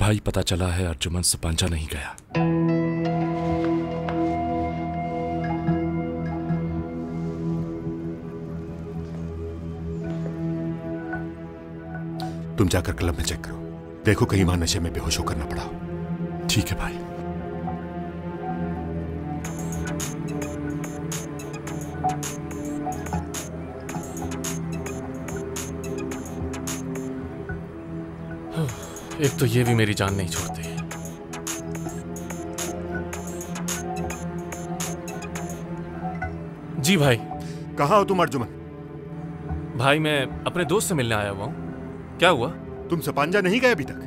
भाई पता चला है अर्जुमन सपांजा नहीं गया। तुम जाकर क्लब में चेक करो, देखो कहीं वहां नशे में बेहोश होकर ना पड़ा। ठीक है भाई। एक तो ये भी मेरी जान नहीं छोड़ते। जी भाई। कहाँ हो तुम अर्जुमन? भाई मैं अपने दोस्त से मिलने आया हुआ हूँ। क्या हुआ? तुम सपांजा नहीं गए अभी तक?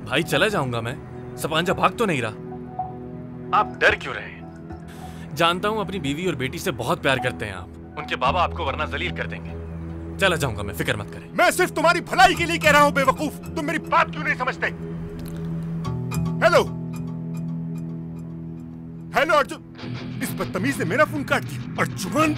भाई चला जाऊंगा मैं, सपांजा भाग तो नहीं रहा। आप डर क्यों रहे? जानता हूं अपनी बीवी और बेटी से बहुत प्यार करते हैं आप। उनके बाबा आपको वरना जलील कर देंगे। चला जाऊंगा मैं, फिक्र मत करें। मैं सिर्फ तुम्हारी भलाई के लिए कह रहा हूं बेवकूफ। तुम मेरी बात क्यों नहीं समझते? हेलो हेलो अर्जुन, इस बदतमीज ने मेरा फोन काट दिया। अर्जुमन